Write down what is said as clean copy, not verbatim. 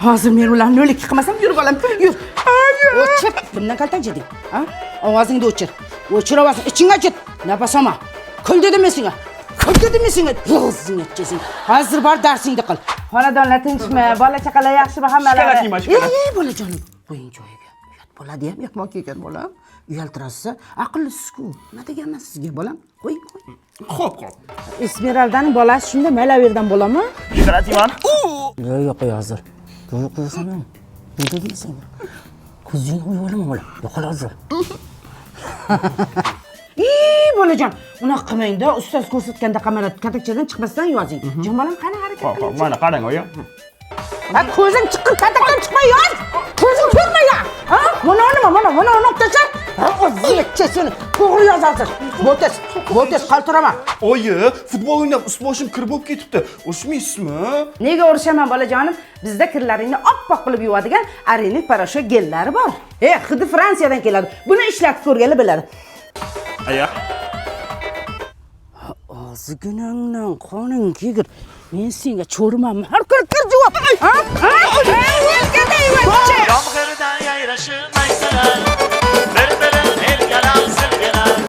Hozir men ularni o'lik qilmasam, yur bolam, yur. O'chir. Bundan kaltak jeding. Ha? Ovozingni o'chir. O'chir ovozingni, ichingga ket. Nafas olma. Kul dedim senga. Kul dedim senga. Yozingni ichasing. Hozir bor darsingni qil. Xonadonlar tinchmi? Bola chaqalar yaxshimi hammalari? Ey, bolajonim. Qo'ying joyiga. Uyat bo'ladi ham, yotmoq ekan bolam. Uyaltirasiz, aqllisiz-ku. Nima deganman sizga bolam? Qo'ying. Xo'p. Esmeraldaning bolasi shunda Malaverdan bo'ladimi? Yiqilatiman. Yo'q, hozir. Qo'ysam ham. Ne dedin sen? Kuzingni qo'yib olaman bolam. Yo'qol hozir. Bolajon, unaqa qilmang-da. Ustoz ko'rsatganda kamerat katakchadan chiqmasdan yozing. Jon bolam, qani harakat qiling. Mana qarang oya. Ha, ko'zing chiqib katakdan chiqmay yoz. Ko'zing ko'rmaydi. Ha? Mana tashlab. Ha, o'zingcha seni to'g'ri yoz hozir. Bo'tes qaltirama. Oyi, futbol o'ynab ust-boshim kir bo'lib ketibdi. Urishmaysizmi? Nega urishaman bolajonim? Bizda kirlaringni oppoq qilib yuvadigan Arenil Parashok gellari bor. Xuddi Fransiyadan keladi. Buni ishlatib ko'rganlar biladi. Aya. Ozginangdan qoning kegir. Men senga cho'rimanmi? Har kuni kir javob. Ha?